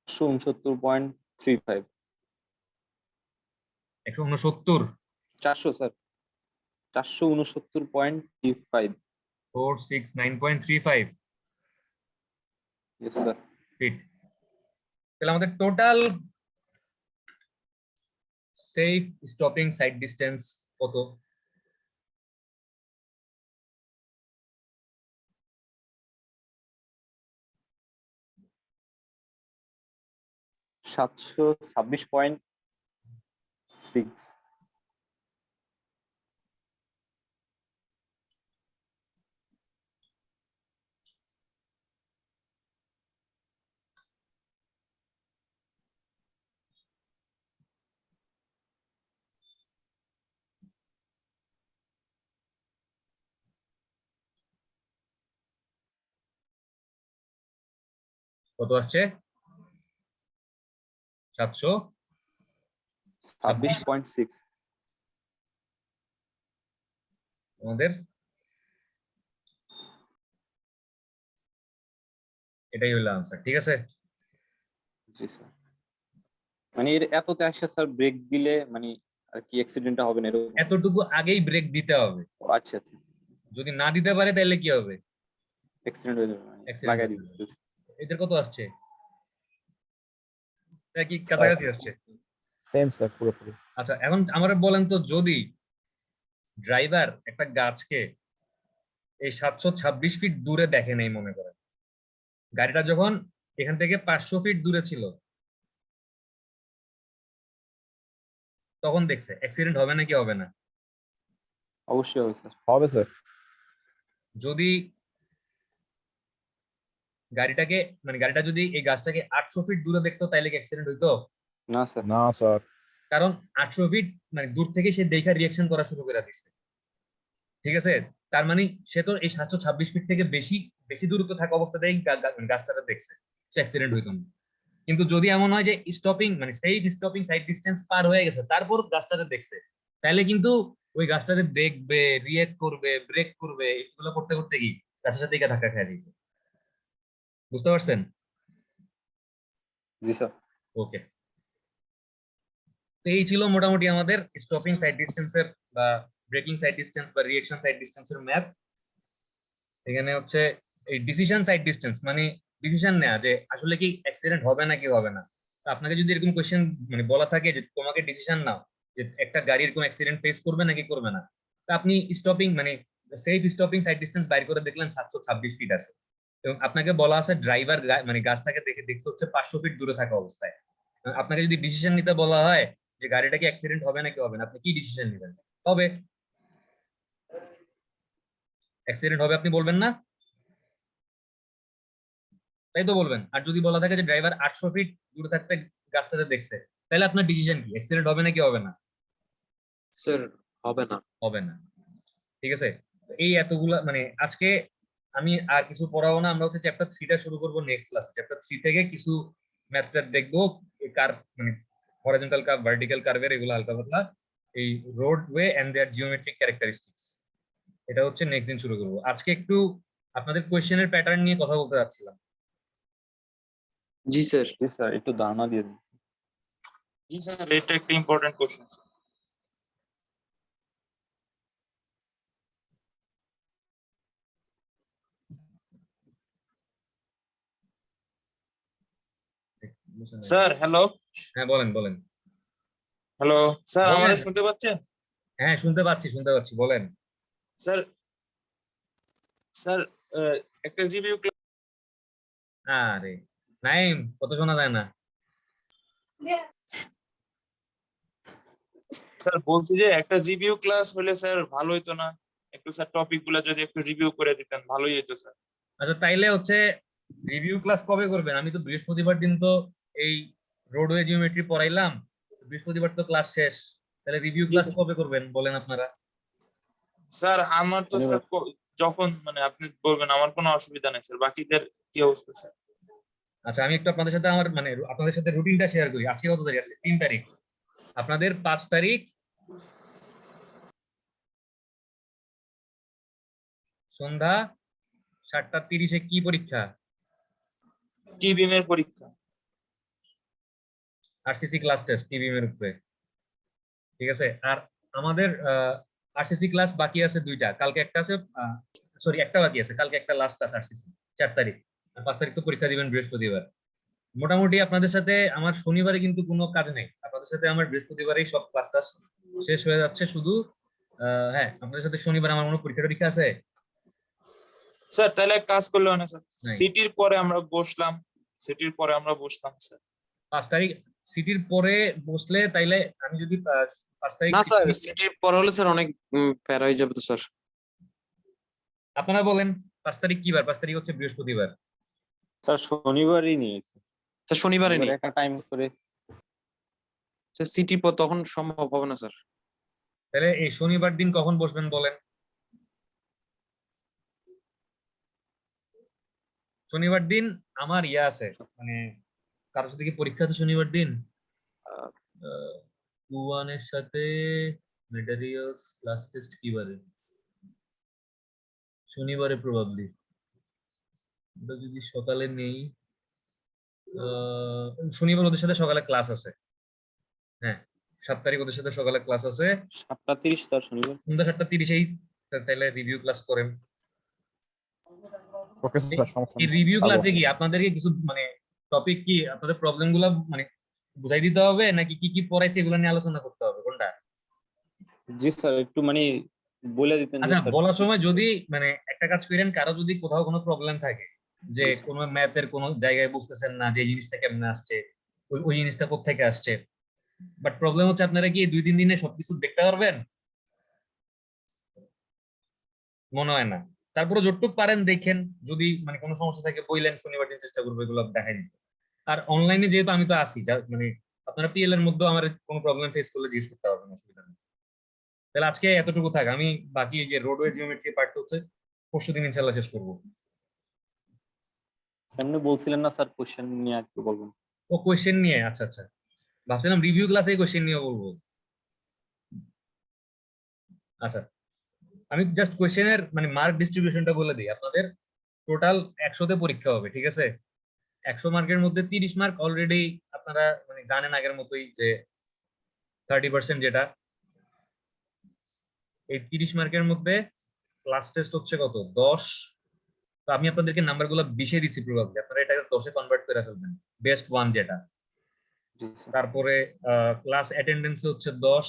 169.35। 169 400 স্যার, 469.35। 469.35 yes sir. ফিট। তাহলে আমাদের total safe stopping side distance কত? $726.6। কত আসছে? 726 26.6। আমাদের এটাই হলো আনসার, ঠিক আছে? জি স্যার। মানে এর এততে আসছে স্যার, ব্রেক দিলে মানে আর কি অ্যাক্সিডেন্টটা হবে না এরকম? এতটুকু আগেই ব্রেক দিতে হবে, ও আচ্ছা আচ্ছা, যদি না দিতে পারে তাহলে কি হবে? অ্যাক্সিডেন্ট হয়ে যাবে, মানে Accident লাগাই হয়ে দিবে। যাবে। এদের কত আসছে? এটা কি স্যার কাছাকাছি আসছে? সেম স্যার পুরোপুরি। আচ্ছা এখন আমরা বলেন তো, যদি ড্রাইভার একটা গাছকে এই 726 ফিট দূরে দেখে নেই, মনে করেন গাড়িটা যখন এখান থেকে 500 ফিট দূরে ছিল তখন দেখছে, অ্যাক্সিডেন্ট হবে নাকি হবে না? অবশ্যই হবে স্যার। হবে স্যার। যদি গাড়িটাকে মানে গাড়িটা যদি এই গাছটাকে 800 ফিট দূরে দেখতো তাইলে কি অ্যাক্সিডেন্ট হইতো? না স্যার। না স্যার। কারণ 800 ফিট মানে দূর থেকে সে দেখা রিয়াকশন করা শুরু করে দিচ্ছে, ঠিক আছে? তার মানে সে তো এই 726 ফিট থেকে বেশি বেশি দূরত্ব থাকা অবস্থাতেই গাছটাকে দেখছে, সে অ্যাক্সিডেন্ট হইতো না। কিন্তু যদি এমন হয় যে স্টপিং মানে সেই স্টপিং সাইড ডিস্টেন্স পার হয়ে গেছে তারপর গাছটাকে দেখছে, তাহলে কিন্তু ওই গাছটাকে দেখবে, রিয়েক্ট করবে, ব্রেক করবে, এগুলো করতে করতে কি গাছের সাথে ধাক্কা খেয়ে যেত। বুঝতে পারছেন? জি স্যার। ওকে, তো এই ছিল মোটামুটি আমাদের স্টপিং সাইড ডিস্টেন্সের বা ব্রেকিং সাইড ডিস্টেন্স বা রিয়েকশন সাইড ডিস্টেন্সের ম্যাথ। এখানে হচ্ছে এই ডিসিশন সাইড ডিস্টেন্স মানে ডিসিশন নেওয়া যে আসলে কি অ্যাক্সিডেন্ট হবে নাকি হবে না। তো আপনাকে যদি এরকম কোশ্চেন মানে বলা থাকে যে তোমাকে ডিসিশন নাও যে একটা গাড়ির কোন অ্যাক্সিডেন্ট ফেস করবে নাকি করবে না, তো আপনি স্টপিং মানে সেফ স্টপিং সাইড ডিস্টেন্স বাইর করে দেখলেন 726 ফিট আছে, এবং আপনাকে বলা আছে ড্রাইভার মানে গাছটাকে দেখছে হচ্ছে 500 ফিট দূরে থাকা অবস্থায়। আপনাকে যদি ডিসিশন নিতে বলা হয় যে গাড়িটা কি অ্যাক্সিডেন্ট হবে নাকি হবে না, আপনি কি ডিসিশন নেবেন? হবে, অ্যাক্সিডেন্ট হবে আপনি বলবেন না? তাই তো বলবেন। আর যদি বলা থাকে যে ড্রাইভার 800 ফিট দূরে থাকতে গাছটাতে দেখছে, তাহলে আপনার ডিসিশন কি, অ্যাক্সিডেন্ট হবে নাকি হবে না? স্যার হবে না। হবে না। ঠিক আছে, এই এতগুলা মানে আজকে আমি আর কিছু পড়াবো না, আমরা হচ্ছে চ্যাপ্টার 3টা শুরু করব নেক্সট ক্লাস। চ্যাপ্টার 3 থেকে কিছু ম্যাথটা দেখবো, কার্ভ মানে হরিজন্টাল কার্ভ, ভার্টিক্যাল কার্ভের এগুলো হালকা পাতলা, এই road way and their geometric characteristics, এটা হচ্ছে নেক্সট দিন শুরু করব। আজকে একটু আপনাদের কোশ্চেনের প্যাটার্ন নিয়ে কথা বলতে যাচ্ছিলাম। জি স্যার। জি স্যার, একটু ধারণা দিয়ে দিন। জি স্যার, এটা একটা ইম্পর্টেন্ট কোশ্চেন। Sir hello. হ্যাঁ বলেন বলেন। হ্যালো স্যার, বলেন। আমাদের শুনতে পাচ্ছেন? হ্যাঁ শুনতে পাচ্ছি বলেন। স্যার স্যার একটা রিভিউ ক্লাস। আরে নাইম, কত শোনা যায় না। স্যার বলছি যে একটা রিভিউ ক্লাস হলে স্যার ভালো হতো না? একটু স্যার টপিক গুলা যদি একটু রিভিউ করে দিতেন ভালোই হতো স্যার। আচ্ছা তাইলে হচ্ছে রিভিউ ক্লাস কবে করবেন? আমি তো বৃহস্পতিবার দিন তো এই রোডওয়ে জিওমেট্রি পড়াইলাম, বৃহস্পতিবার তো ক্লাস শেষ, তাহলে রিভিউ ক্লাস কবে করবেন বলেন আপনারা? স্যার আমার তো স্যার যখন মানে আপনি বলবেন আমার কোনো অসুবিধা নেই স্যার। বাকিদের কি অবস্থা স্যার? আচ্ছা আমি একটু আপনাদের সাথে আমার মানে আপনাদের সাথে রুটিনটা শেয়ার করি। আজকে কত তারিখ আছে? 3 তারিখ। আপনাদের 5 তারিখ সন্ধ্যা 7:30 কি পরীক্ষা? কি বিমের পরীক্ষা? আরসিসি ক্লাস টেস্ট টিবিএম এর উপরে। ঠিক আছে, আর আমাদের আরসিসি ক্লাস বাকি আছে 2টা, কালকে একটা আছে, সরি একটা বাকি আছে, কালকে একটা লাস্ট ক্লাস আরসিসি 4 তারিখ, আর 5 তারিখ তো পরীক্ষা দিবেন বৃহস্পতিবার। মোটামুটি আপনাদের সাথে আমার শনিবারে কিন্তু কোনো কাজ নেই, আপনাদের সাথে আমার বৃহস্পতিবারেই সব ক্লাস টাস শেষ হয়ে যাচ্ছে। শুধু হ্যাঁ আপনাদের সাথে শনিবার আমার কোনো পরীক্ষা টরীক্ষা আছে? স্যার তাহলে এক কাজ করলে হয় না স্যার? নাই। সিটির পরে আমরা বসলাম স্যার। 5 তারিখ সিটির পরে বসলে তাইলে আমি যদি 5 তারিখ না স্যার, সিটির পর হলে স্যার অনেক প্যারা হয়ে যাবে তো স্যার। আপনারা বলেন 5 তারিখ কি বার? 5 তারিখ হচ্ছে বৃহস্পতিবার। স্যার শনিবারই নিয়েছি। স্যার শনিবারে নেই একটা টাইম করে। স্যার, সিটির পর তখন সম্ভব হবে না স্যার। তাহলে এই শনিবার দিন কখন বসবেন বলেন? শনিবার দিন আমার ইয়া আছে, মানে কারোর সাথে কি পরীক্ষা আছে শনিবার দিন? কুয়ানের সাথে ম্যাটেরিয়ালস ক্লাস টেস্ট কি বারে? শনিবারে প্রবাবলি। ওটা যদি সকালে নেই, শনিবার ওদের সাথে সকালে ক্লাস আছে। হ্যাঁ 7 তারিখ ওদের সাথে সকালে ক্লাস আছে 7:30 স্যার শনিবার। সন্ধ্যা 7:30। তাহলে রিভিউ ক্লাস করেন। ওকে স্যার, সমস্যা এই নেই। রিভিউ ক্লাসে কি আপনাদেরকে কিছু মানে টপিক কি আপনাদের প্রবলেম গুলা মানে বুঝাই দিতে হবে, নাকি কি কি পড়াইছে এগুলো নিয়ে আলোচনা করতে হবে, কোনটা? জি স্যার, একটু মানে বলে দিতেন যে আচ্ছা স্যার। বলার সময় যদি মানে একটা কাজ করেন, কারো যদি কোথাও কোনো প্রবলেম থাকে যে কোনো ম্যাথের কোনো জায়গায় বুঝতেছেন না যে এই জিনিসটা কেমনে আসছে, ওই জিনিসটা কোত্থেকে আসছে, বাট প্রবলেম হচ্ছে আপনারা কি 2-3 দিনে সবকিছু দেখতে পারবেন? মনে হয় না। তারপরে যতটুক পারেন দেখেন, যদি মানে কোনো সমস্যা থাকে বইলেন, শনিবার দিন চেষ্টা করবো এগুলো দেখাই দিতে। আর অনলাইনে যেহেতু আমি তো আসি, মানে আপনারা পিএল এর মধ্যে আমার কোনো প্রবলেম ফেস করলে জিজ্ঞেস করতে পারবেন, অসুবিধা নেই। তাহলে আজকে এতটুকু থাক, আমি বাকি এই যে রোডওয়ে জিওমেট্রি পার্ট হচ্ছে পরশুদিন ইনশাআল্লাহ শেষ করবো। সামনে বলছিলেন না স্যার কোশ্চেন নিয়ে একটু বলবেন। ও কোয়েশ্চেন নিয়ে, আচ্ছা আচ্ছা, ভাবছিলাম রিভিউ ক্লাসে কোয়েশ্চেন নিয়ে বলবো। আচ্ছা, আমি জাস্ট কোয়েশ্চেনের মানে মার্ক ডিস্ট্রিবিউশনটা বলে দিই। আপনাদের টোটাল 100তে পরীক্ষা হবে, ঠিক আছে? 100 মার্কের মধ্যে 30 মার্ক অলরেডি আপনারা মানে জানেন আগের মতোই, যে 30% যেটা, এই 30 মার্কের মধ্যে ক্লাস টেস্ট হচ্ছে কত 10। তো আমি আপনাদেরকে নাম্বারগুলো 20-এ দিছি, প্রবাবলি আপনারা এটাকে 10-এ কনভার্ট করে ফেলবেন, বেস্ট ওয়ান যেটা। জি স্যার। তারপরে ক্লাস অ্যাটেন্ডেন্স হচ্ছে 10।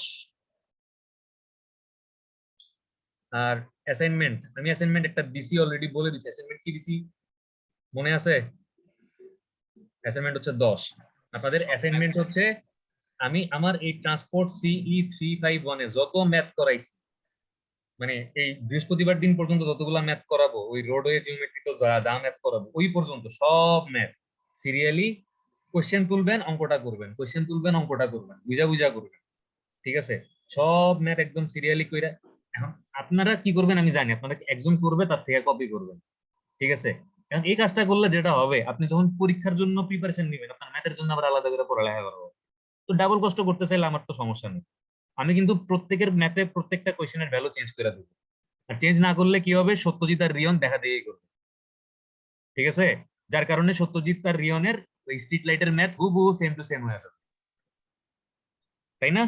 আর অ্যাসাইনমেন্ট, আমি অ্যাসাইনমেন্ট একটা দিছি অলরেডি, বলে দিছি অ্যাসাইনমেন্ট কি দিছি মনে আছে? অ্যাসাইনমেন্ট হচ্ছে 10। আপনাদের অ্যাসাইনমেন্ট হচ্ছে, আমি আমার এই ট্রান্সপোর্ট সিই 351 এ যত ম্যাথ করাইছি, মানে এই বৃহস্পতিবার দিন পর্যন্ত যতগুলা ম্যাথ করাবো, ওই রোডওয়ে জিওমেট্রি তো যা ম্যাথ করাবো ওই পর্যন্ত সব ম্যাথ সিরিয়ালি কোশ্চেন তুলবেন, অঙ্কটা করবেন, কোশ্চেন তুলবেন, অঙ্কটা করবেন, বুঝা বুঝা করবেন, ঠিক আছে? সব ম্যাথ একদম সিরিয়ালি কইরা। এখন আপনারা কি করবেন আমি জানি, আপনারা একজন করবে তার থেকে কপি করবেন, ঠিক আছে? এখন এই কাজটা করলে যেটা হবে, আপনি যখন পরীক্ষার জন্য প্রিপারেশন নেবেন, আপনার ম্যাথের জন্য আবার আলাদা করে পড়ালেখা করবো, তো ডাবল কষ্ট করতে চাইলে আমার তো সমস্যা নেই। আমি কিন্তু প্রত্যেকের ম্যাথে প্রত্যেকটা কোশ্চেনের ভ্যালু চেঞ্জ করে দেবো। আর চেঞ্জ না করলে কি হবে, সত্যজিৎ আর রিয়ন দেখা দিয়ে করবে, ঠিক আছে? যার কারণে সত্যজিৎ আর রিয়নের ওই স্ট্রিট লাইটের ম্যাথ হুবহু সেম টু সেম হয়ে যাবে, তাই না?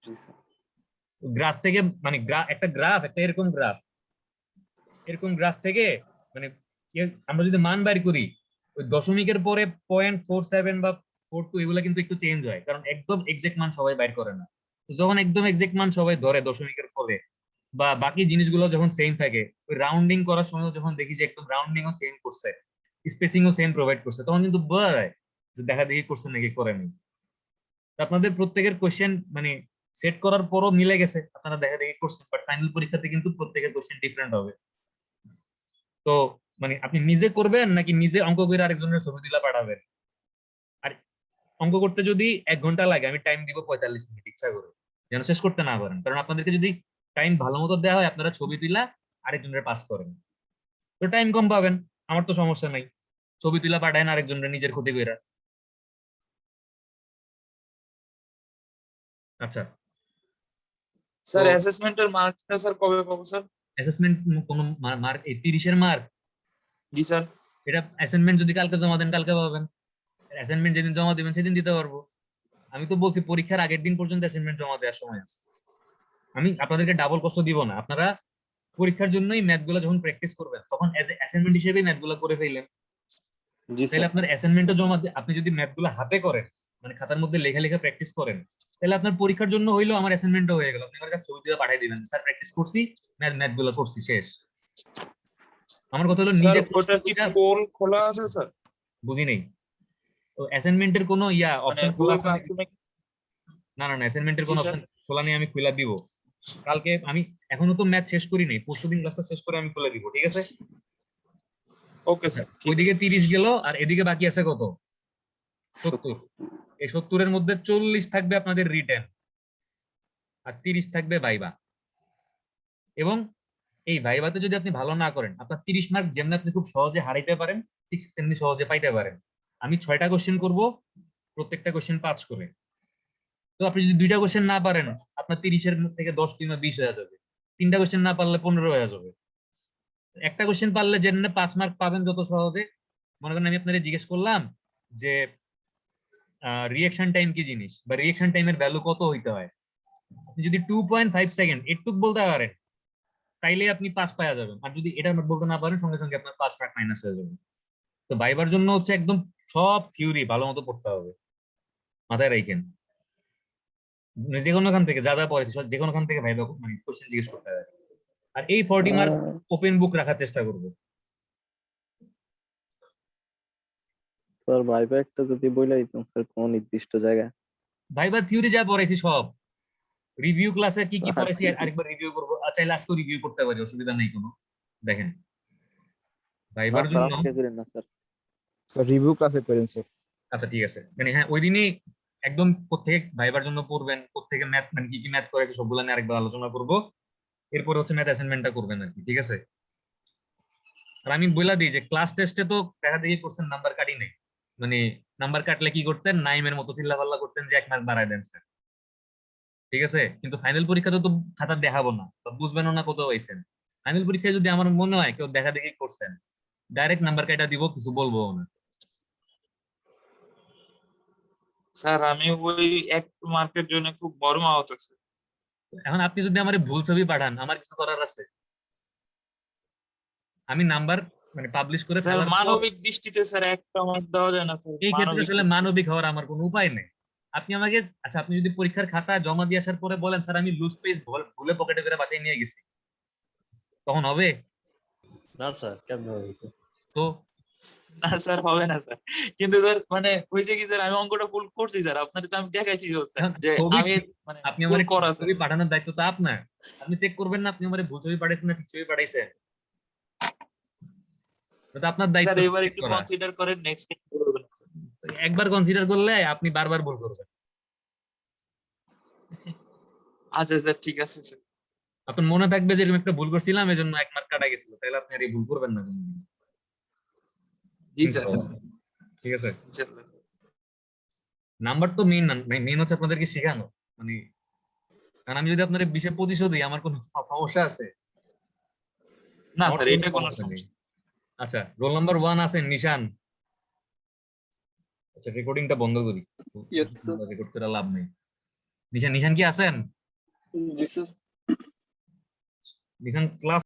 জি স্যার। গ্রাফ থেকে মানে একটা গ্রাফ, একটা এরকম গ্রাফ থেকে মানে আমরা যদি মান বাইর করি, ওই দশমিকের পরে 0.47 বা 42 এগুলো কিন্তু একটু চেঞ্জ হয়, কারণ একদম এক্সাক্ট মান সবাই বাইর করে না। তো যখন একদম এক্সাক্ট মান সবাই ধরে দশমিকের পরে, বা বাকি জিনিসগুলো যখন সেম থাকে, ওই রাউন্ডিং করার সময় যখন দেখি যে একদম রাউন্ডিংও সেম করছে, স্পেসিংও সেম প্রোভাইড করছে, তখন কিন্তু বোঝা যায় যে দেখা দেখি করছে নাকি করেনি। তো আপনাদের প্রত্যেকের কোশ্চেন মানে সেট করার পরও মিলে গেছে, আপনারা দেখা দেখি করছেন, বাট ফাইনাল পরীক্ষাতে কিন্তু প্রত্যেকের কোশ্চেন ডিফারেন্ট হবে। তো মানে আপনি নিজে করবেন নাকি নিজে অঙ্ক করে আরেকজনের ছবি তুলে পাঠাবেন? আর অঙ্ক করতে যদি 1 ঘন্টা লাগে, আমি টাইম দিব 45 মিনিট, ইচ্ছা করে, যেন শেষ করতে না পারেন। কারণ আপনাদেরকে যদি টাইম ভালো মতো দেওয়া হয়, আপনারা ছবি তুলা আরেকজনের পাস করেন, তো টাইম কম পাবেন, আমার তো সমস্যা নাই, ছবি তুলা পাঠায় আরেকজনের নিজের ক্ষতি কইরা। আচ্ছা, স্যার তো অ্যাসেসমেন্টের মার্কটা স্যার কবে পাবো স্যার? অ্যাসেসমেন্ট কোন মার্ক, এই 30-এর মার্ক, জি স্যার। এটা অ্যাসাইনমেন্ট যদি কালকে জমা দেন কালকে পাবেন, অ্যাসাইনমেন্ট যেদিন জমা দিবেন সেদিন দিতে পারবো। আমি তো বলছি পরীক্ষার আগের দিন পর্যন্ত অ্যাসাইনমেন্ট জমা দেওয়ার সময় আছে, আমি আপনাদেরকে ডাবল কষ্ট দিব না। আপনারা পরীক্ষার জন্যই ম্যাথগুলো যখন প্র্যাকটিস করবেন, তখন অ্যাজ এ অ্যাসাইনমেন্ট হিসেবে ম্যাথগুলো করে ফেললেন, জি তাহলে স্যার। আপনার অ্যাসাইনমেন্টও জমা আপনি যদি ম্যাথগুলো হাতে করেন, মানে খাতার মধ্যে লেখা লেখা প্র্যাকটিস করেন, তাহলে আপনার পরীক্ষার জন্য হইলো আমার অ্যাসাইনমেন্টও হয়ে গেল, আপনি আমার কাছে ছবি দিয়ে পাঠিয়ে দিবেন, স্যার প্র্যাকটিস করছি, ম্যাথগুলো করছি, শেষ। আমার কথা হলো স্যার নিজে কষ্ট ওটা কি কইরা, পোল খোলা আছে স্যার? বুঝি নেই, তো অ্যাসাইনমেন্টের কোনো মানে অপশন খোলা গুগল আছে নাকি? ক্লাসরুমে? না না না, অ্যাসাইনমেন্টের জি কোনো স্যার। অপশন খোলা নেই, আমি খুলে দিব কালকে। আমি এখনো তো ম্যাথ শেষ করি নাই, পরশুদিন ক্লাসটা শেষ করে আমি খুলে দিব, ঠিক আছে? ওকে আচ্ছা, স্যার, ঠিক ওইদিকে আছে। 30 গেল, আর এদিকে বাকি আছে কত? 70। এই 70-এর মধ্যে 40 থাকবে আপনাদের রিটেন, আর 30 থাকবে ভাইবা। এবং এই ভাইবাতে যদি আপনি ভালো না করেন, আপনার 30 মার্ক যেমন আপনি খুব সহজে হারাইতে পারেন, ঠিক তেমনি সহজে পাইতে পারেন। আমি 6টা কোশ্চেন করব, প্রত্যেকটা কোশ্চেন 5 করে। তো আপনি যদি 2টা কোশ্চেন না পারেন, আপনার 30-এর থেকে 10 কিংবা 20 হয়ে যাবে। 3টা কোশ্চেন না পারলে 15 হয়ে যাবে। একটা কোশ্চেন পারলে যে 5 মার্ক পাবেন যত সহজে। মনে করেন আমি আপনাদের জিজ্ঞেস করলাম যে রিঅ্যাকশন টাইম কি জিনিস, বা রিঅ্যাকশন টাইমের ভ্যালু কত হইতে হয়, আপনি যদি 2.5 সেকেন্ড এটুক বলতে পারেন, তাইলে আপনি 5 পাওয়া যাবেন। আর যদি এটা বলতে না পারেন, সঙ্গে সঙ্গে আপনার 5 মার্ক মাইনাস হয়ে যাবে। তো ভাইবার জন্য হচ্ছে একদম সব থিওরি ভালো মতো পড়তে হবে, মাথায় রাখেন। যে কোনোখান থেকে যা যা পড়েছি যে কোনোখান থেকে ভাইবা মানে কোশ্চেন জিজ্ঞেস করতে হবে। আর এই 40 মার্ক ওপেন বুক রাখার চেষ্টা করবো। স্যার ভাইবা একটা যদি বলে দিতেন স্যার কোন নির্দিষ্ট জায়গায়। ভাইবা থিওরি যা পড়াইছি সব, রিভিউ ক্লাসে কি কি পড়াইছি আচ্ছা, আরেকবার রিভিউ করবো, চাইলে আজকে রিভিউ করতে পারি, অসুবিধা নেই কোনো। দেখেন না ভাইবার স্যার জন্য, আজকে করেন না স্যার। স্যার রিভিউ ক্লাসে করেন স্যার। আচ্ছা ঠিক আছে, মানে হ্যাঁ ওই দিনই একদম কোত্থেকে ভাইবার জন্য পড়বেন, কোত্থেকে ম্যাথ মানে কি কি ম্যাথ করেছে সবগুলো নিয়ে আরেকবার আলোচনা করব। এরপরে হচ্ছে ম্যাথ অ্যাসাইনমেন্টটা করবেন আর কি, ঠিক আছে? আর আমি বলে দিই যে ক্লাস টেস্টে তো দেখা দেখি করছেন নাম্বার কাটি নাই, মানে নাম্বার কাটলে কি করতেন, নাইমের মতো চিল্লাপাল্লা করতেন যে 1 মার্ক বাড়ায় দেন স্যার, ঠিক আছে? কিন্তু ফাইনাল পরীক্ষাতে তো খাতা দেখাবো না বা বুঝবেনও না কত হয়েছেন। ফাইনাল পরীক্ষায় যদি আমার মনে হয় কেউ দেখা দেখি করছেন, ডাইরেক্ট নাম্বার কাটা দিব, কিছু বলবো না। স্যার আমি ওই 1 মার্কের জন্য খুব বড় আহত আছে। এখন আপনি যদি আমার ভুল ছবি পাঠান, আমার কিছু করার আছে? আমি নাম্বার মানে পাবলিশ করে স্যার ফেলার পর মানবিক দৃষ্টিতে স্যার 1টা মার্ক দেওয়া যায় না স্যার? এই ক্ষেত্রে মানবিক আসলে মানবিক হওয়ার আমার কোনো উপায় নেই। আপনি আমাকে, আচ্ছা আপনি যদি পরীক্ষার খাতা জমা দিয়ে আসার পরে বলেন স্যার আমি লুজ পেজ ভুলে পকেটে করে বাসায় নিয়ে গেছি, তখন হবে? না স্যার কেমন হবে? তো না স্যার হবে না স্যার। কিন্তু স্যার মানে হয়েছে কি স্যার, আমি অঙ্কটা ফুল করছি স্যার, আপনাদের তো আমি দেখাইছি স্যার এখন যে ছবি আমি মানে আপনি আমার ভুল করা স্যার। ছবি পাঠানোর দায়িত্ব তো আপনার, আপনি চেক করবেন না আপনি আমার ভুল ছবি পাঠাইছেন না ঠিক ছবি পাঠাইছেন? এটা আপনার দায়িত্ব স্যার এবার check একটু করা। কনসিডার করেন, নেক্সট টাইম করবেন স্যার। একবার কনসিডার করলে আপনি বারবার ভুল করবেন। আচ্ছা স্যার ঠিক আছে স্যার। আপনার মনে থাকবে যে এরকম একটা ভুল করছিলাম এজন্য 1 মার্ক কাটা গেছিল, তাহলে আপনি আর এই ভুল করবেন না কোনোদিন। জি স্যার, ঠিক আছে? ইনশাআল্লাহ স্যার। নাম্বার তো মেইন না, মেইন হচ্ছে আপনাদেরকে শেখানো, মানে কারণ আমি যদি আপনার 20-25 দিই আমার কোনো সমস্যা আছে? না আমার স্যার কোনো এটা কোনো সমস্যা নেই। সমস্যা। আচ্ছা, রোল নাম্বার 1 আছেন নিশান। আচ্ছা রেকর্ডিংটা বন্ধ করি, Yes, sir. রেকর্ড করে লাভ নেই। নিশান কি আছেন? জি স্যার। নিশান ক্লাস